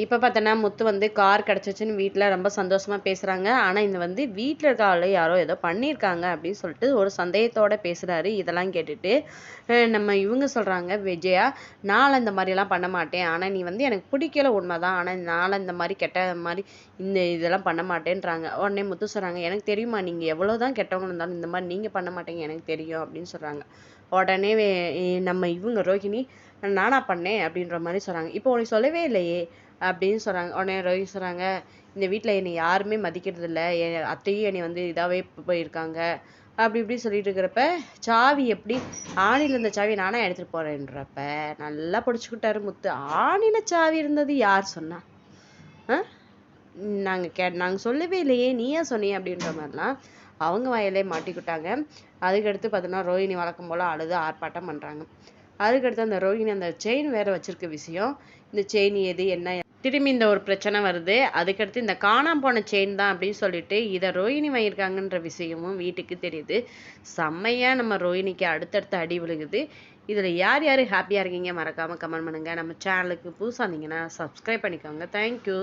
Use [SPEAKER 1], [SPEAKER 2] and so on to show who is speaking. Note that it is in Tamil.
[SPEAKER 1] இப்போ பார்த்தோன்னா முத்து வந்து கார் கிடச்சிச்சின்னு வீட்டில் ரொம்ப சந்தோஷமாக பேசுகிறாங்க. ஆனால் இந்த வந்து வீட்டில் இருக்க ஆள் யாரோ ஏதோ பண்ணியிருக்காங்க அப்படின்னு சொல்லிட்டு ஒரு சந்தேகத்தோடு பேசுகிறாரு. இதெல்லாம் கேட்டுட்டு நம்ம இவங்க சொல்கிறாங்க விஜயா, நான்லாம் இந்த மாதிரிலாம் பண்ண மாட்டேன். ஆனால் நீ வந்து எனக்கு பிடிக்கல உண்மைதான். ஆனால் நான்லாம் இந்த மாதிரி கெட்ட மாதிரி இதெல்லாம் பண்ண மாட்டேன்றாங்க. உடனே முத்து சொல்கிறாங்க, எனக்கு தெரியுமா நீங்கள் எவ்வளோ தான் கெட்டவங்க இருந்தாலும் இந்த மாதிரி நீங்கள் பண்ண மாட்டீங்க எனக்கு தெரியும் அப்படின்னு சொல்கிறாங்க. உடனே நம்ம இவங்க ரோஹிணி, நானா பண்ணேன் அப்படின்ற மாதிரி சொல்கிறாங்க. இப்போ உனக்கு சொல்லவே இல்லையே அப்படின்னு சொல்கிறாங்க. உடனே ரோஹிணி சொல்கிறாங்க, இந்த வீட்டில் என்னை யாருமே மதிக்கிறதில்ல, என் அத்தையும் என்னை வந்து இதாகவே போயிருக்காங்க அப்படி இப்படி சொல்லிட்டு இருக்கிறப்ப, சாவி எப்படி ஆணியில் இருந்த சாவி நானே எடுத்துகிட்டு போகிறேன்றப்ப நல்லா பிடிச்சிக்கிட்டாரு முத்து. ஆணியில் சாவி இருந்தது யார் சொன்னா? நாங்கள் சொல்லவே இல்லையே, நீயா சொன்னியே அப்படின்ற மாதிரிலாம் அவங்க வாயிலே மாட்டிக்கிட்டாங்க. அதுக்கடுத்து பார்த்தோன்னா ரோஹிணி வழக்கம் போல் அழுது ஆர்ப்பாட்டம் பண்ணுறாங்க. அதுக்கடுத்து அந்த ரோஹிணி அந்த செயின் வேற வச்சிருக்க விஷயம், இந்த செயின் எது என்ன திரும்பி இந்த ஒரு பிரச்சனை வருது. அதுக்கடுத்து இந்த காணாம போன செயின் தான் அப்படின்னு சொல்லிட்டு இதை ரோஹிணி வாங்கியிருக்காங்கன்ற விஷயமும் வீட்டுக்கு தெரியுது. செம்மையா நம்ம ரோஹிணிக்கு அடுத்தடுத்து அடி விழுகுது. இதில் யார் யார் ஹாப்பியாக இருக்கீங்க மறக்காமல் கமெண்ட் பண்ணுங்கள். நம்ம சேனலுக்கு புதுசாக இருந்தீங்கன்னா சப்ஸ்கிரைப் பண்ணிக்கோங்க. தேங்க்யூ.